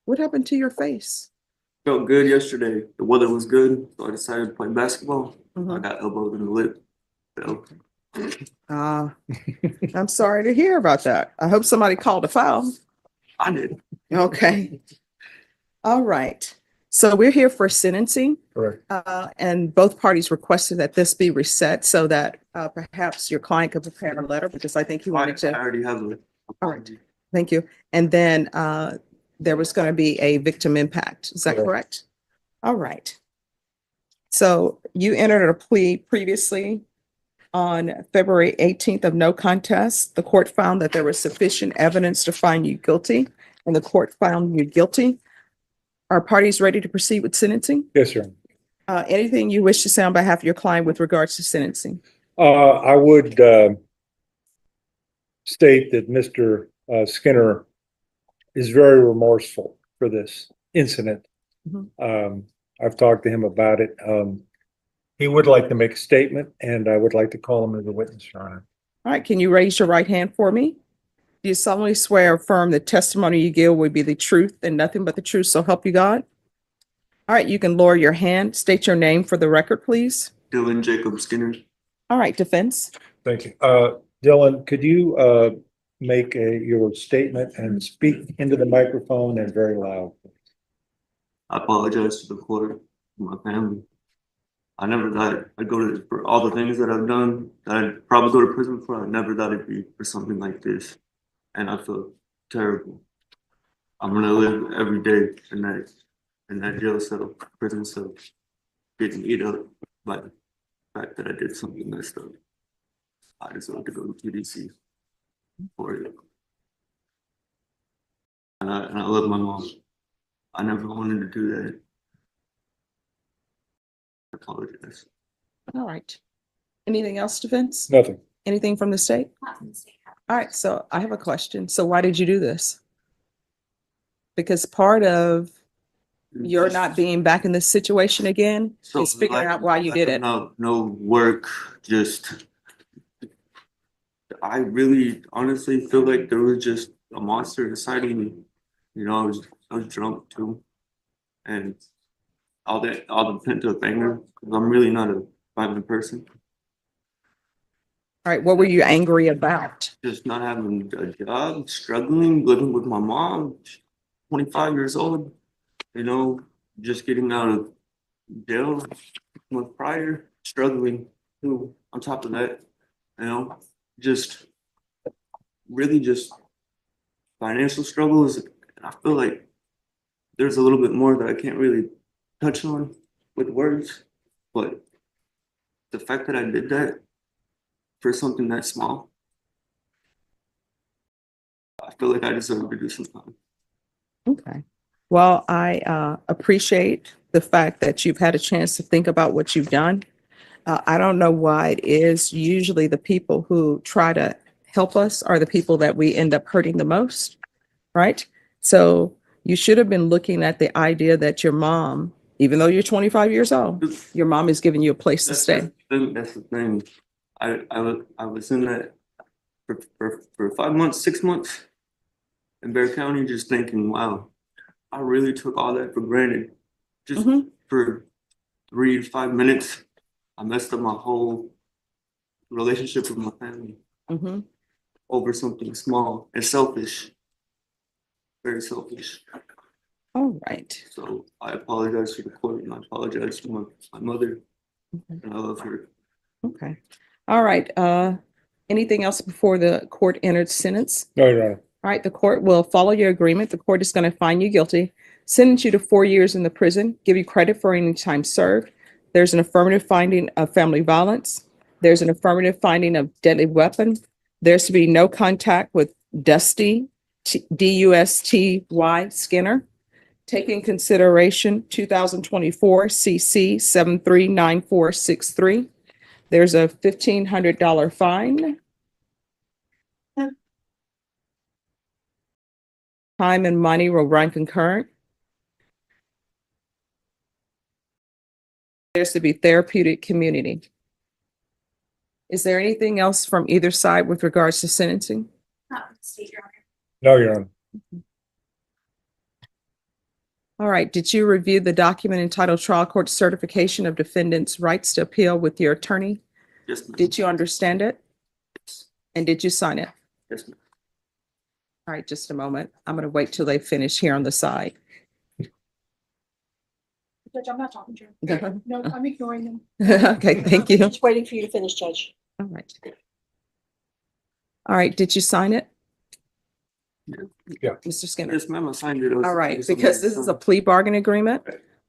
What happened to your face? Felt good yesterday. The weather was good, so I decided to play basketball. I Mhm. got elbowed in the lip. So Ah, I'm sorry to hear about that. I hope somebody called a foul. I did. Okay. All right. So we're here for sentencing, Correct. and both parties requested that this be reset so that perhaps your client could prepare a letter because I think he I wanted to. already have a All right. Thank you. And then there was going to be a victim impact. Is that Correct. correct? All right. So you entered a plea previously on February 18th of no contest. The court found that there was sufficient evidence to find you guilty, and the court found you guilty. Are parties ready to proceed with sentencing? Yes, sir. Anything you wish to say on behalf of your client with regards to sentencing? I would state that Mr. Skinner is very remorseful for this incident. Mhm. I've talked to him about it. He would like to make a statement, and I would like to call him as a witness, Your Honor. All right, can you raise your right hand for me? Do you solemnly swear or affirm the testimony you give will be the truth and nothing but the truth, so help you God? All right, you can lower your hand. State your name for the record, please. Dylan Jacob Skinner. All right, defense. Thank you. Dylan, could you make your statement and speak into the microphone and very loud? I apologize to the court, to my family. I never thought I'd go to for all the things that I've done that I'd probably go to prison for. I never thought it'd be for something like this, and I feel terrible. I'm gonna live every day in that jail cell, prison cell, getting eat up by the fact that I did something messed up. I deserve to go to PDC for it. And I love my mom. I never wanted to do that. I apologize. All right. Anything else, defense? Nothing. Anything from the state? All right, so I have a question. So why did you do this? Because part of your not being back in this situation again So is figuring like, out why you did it. no work, just I really honestly feel like there was just a monster inside of me. You know, I was drunk too. And all the pent up anger, because I'm really not a violent person. All right, what were you angry about? Just not having a job, struggling, living with my mom, 25 years old, you know, just getting out of jail a month prior, struggling too, on top of that, you know, just really just financial struggles. And I feel like there's a little bit more that I can't really touch on with words, but the fact that I did that for something that small, I feel like I deserve to do some time. Okay. Well, I appreciate the fact that you've had a chance to think about what you've done. I don't know why it is. Usually the people who try to help us are the people that we end up hurting the most, right? So you should have been looking at the idea that your mom, even though you're 25 years old, your mom is giving you a place to stay. That's the thing. I was in that for 5 months, 6 months in Bear County, just thinking, wow, I really took all that for granted. Just Mhm. for 3 to 5 minutes, I messed up my whole relationship with my family Mhm. over something small and selfish, very selfish. All right. So I apologize to the court and I apologize to my mother, Okay. and I love her. Okay. All right. Anything else before the court entered sentence? No, Your Honor. All right, the court will follow your agreement. The court is going to find you guilty, sentence you to 4 years in the prison, give you credit for any time served. There's an affirmative finding of family violence. There's an affirmative finding of deadly weapon. There's to be no contact with Dusty, Dusty Skinner. Take in consideration 2024 CC 739463. There's a $1,500 fine. Time and money will run concurrent. There's to be therapeutic community. Is there anything else from either side with regards to sentencing? No, Your Honor. All right. Did you review the document entitled Trial Court Certification of Defendant's Rights to Appeal with your attorney? Yes, ma'am. Did you understand it? And did you sign it? Yes, ma'am. All right, just a moment. I'm going to wait till they finish here on the side. Judge, I'm not talking to you. No, I'm ignoring them. Okay, thank you. Just waiting for you to finish, Judge. All right. All right, did you sign it? Yeah. Mr. Skinner? Yes, ma'am, I signed it. All right, because this is a plea bargain agreement,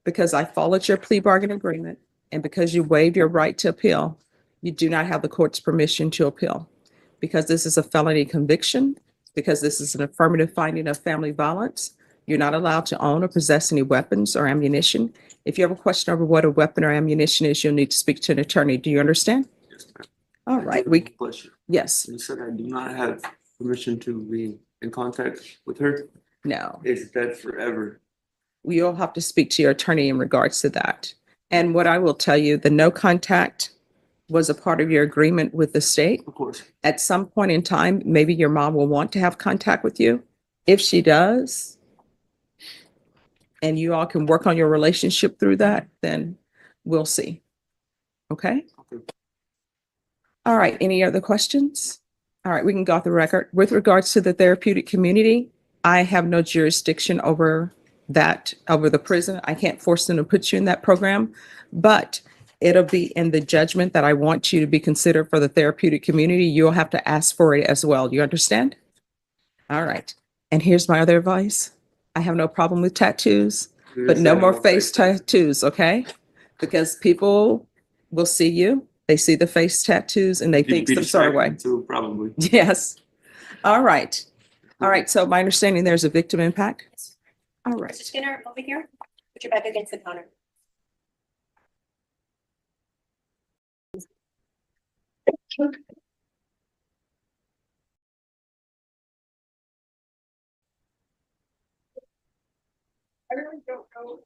because I followed your plea bargain agreement, and because you waived your right to appeal, you do not have the court's permission to appeal. Because this is a felony conviction, because this is an affirmative finding of family violence, you're not allowed to own or possess any weapons or ammunition. If you have a question over what a weapon or ammunition is, you'll need to speak to an attorney. Do you understand? Yes, ma'am. All I right, do have a question. yes, You said I do not have permission to be in contact with her. no. Is that forever? You'll have to speak to your attorney in regards to that. And what I will tell you, the no contact was a part of your agreement with the state. Of course. At some point in time, maybe your mom will want to have contact with you. If she does, and you all can work on your relationship through that, then we'll see. Okay? Okay. All right, any other questions? All right, we can go off the record. With regards to the therapeutic community, I have no jurisdiction over that, over the prison. I can't force them to put you in that program, but it'll be in the judgment that I want you to be considered for the therapeutic community. You'll have to ask for it as well. You understand? All right. And here's my other advice. I have no problem with tattoos, You but just no said more no face tattoos, okay? Because people will see you, they see the face tattoos and they You'd think be some sort of way. distracted too, probably. Yes. All right. All right. So my understanding, there's a victim impact. All Mr. right. Skinner, over here. Put your back against the counter. I really don't know.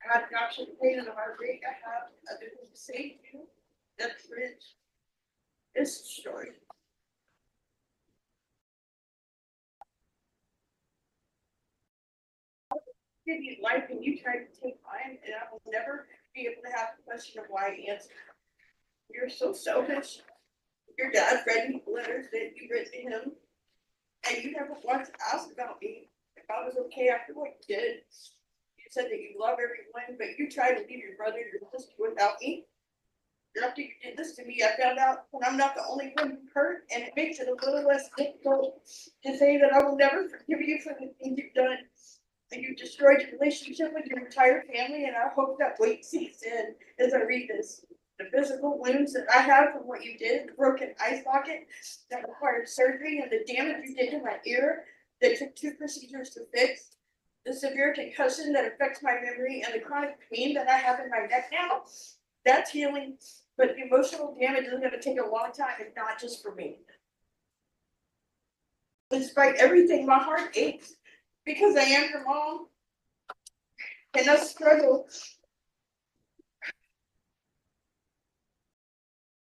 I have got some pain in my leg. I have a different safety. That's rich. It's destroyed. Give you life and you tried to take mine, and I will never be able to have the question of why I answer. You're so selfish. Your dad read me letters that you wrote to him, and you never once asked about me if I was okay after what you did. You said that you love everyone, but you tried to leave your brother, your sister without me. After you did this to me, I found out that I'm not the only one who hurt, and it makes it a little less difficult to say that I will never forgive you for the things you've done. And you destroyed your relationship with your entire family, and I hope that weight sinks in as I read this. The physical wounds that I have from what you did, the broken eye socket that required surgery, and the damage you did to my ear that took 2 procedures to fix. The severe concussion that affects my memory and the chronic pain that I have in my neck now, that's healing, but the emotional damage is gonna take a long time and not just for me. Despite everything, my heart aches because I am your mom. And I struggle.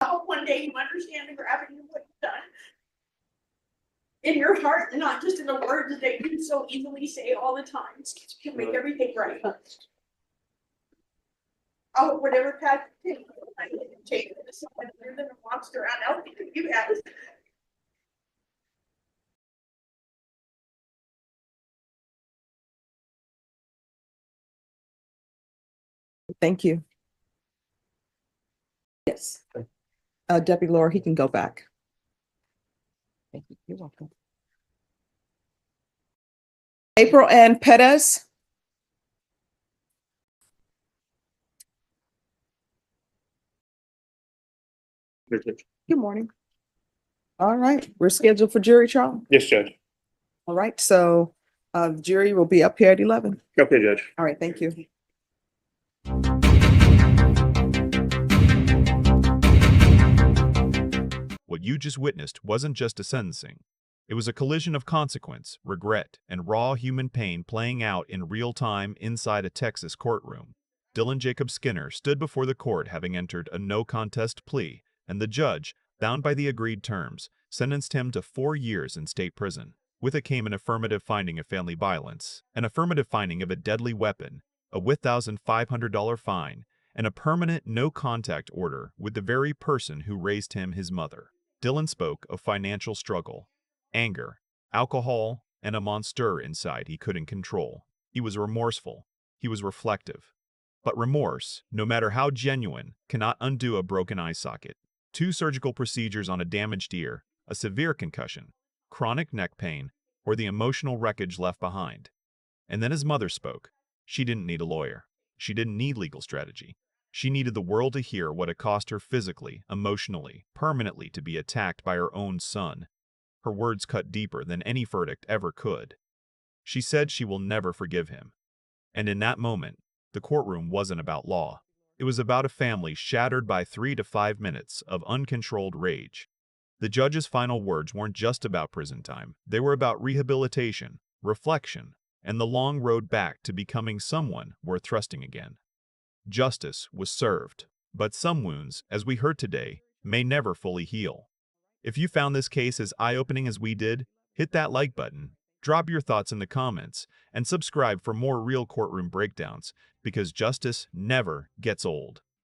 I hope one day you understand the gravity of what you've done. In your heart, and not just in the words that you so easily say all the time to make everything right. I hope whatever path you take, I can take it to someone other than a monster out there that you have. Thank you. Yes. Deputy Laura, he can go back. Thank you. You're welcome. April Ann Pettis. Good morning. All right, we're scheduled for jury trial. Yes, Judge. All right, so jury will be up here at 11. Okay, Judge. All right, thank you. What you just witnessed wasn't just a sentencing. It was a collision of consequence, regret, and raw human pain playing out in real time inside a Texas courtroom. Dylan Jacob Skinner stood before the court having entered a no-contest plea, and the judge, bound by the agreed terms, sentenced him to 4 years in state prison. With it came an affirmative finding of family violence, an affirmative finding of a deadly weapon, a $1,500 fine, and a permanent no-contact order with the very person who raised him, his mother. Dillon spoke of financial struggle, anger, alcohol, and a monster inside he couldn't control. He was remorseful. He was reflective. But remorse, no matter how genuine, cannot undo a broken eye socket, 2 surgical procedures on a damaged ear, a severe concussion, chronic neck pain, or the emotional wreckage left behind. And then his mother spoke. She didn't need a lawyer. She didn't need legal strategy. She needed the world to hear what it cost her physically, emotionally, permanently to be attacked by her own son. Her words cut deeper than any verdict ever could. She said she will never forgive him. And in that moment, the courtroom wasn't about law. It was about a family shattered by 3 to 5 minutes of uncontrolled rage. The judge's final words weren't just about prison time. They were about rehabilitation, reflection, and the long road back to becoming someone worth trusting again. Justice was served, but some wounds, as we heard today, may never fully heal. If you found this case as eye-opening as we did, hit that like button, drop your thoughts in the comments, and subscribe for more real courtroom breakdowns, because justice never gets old.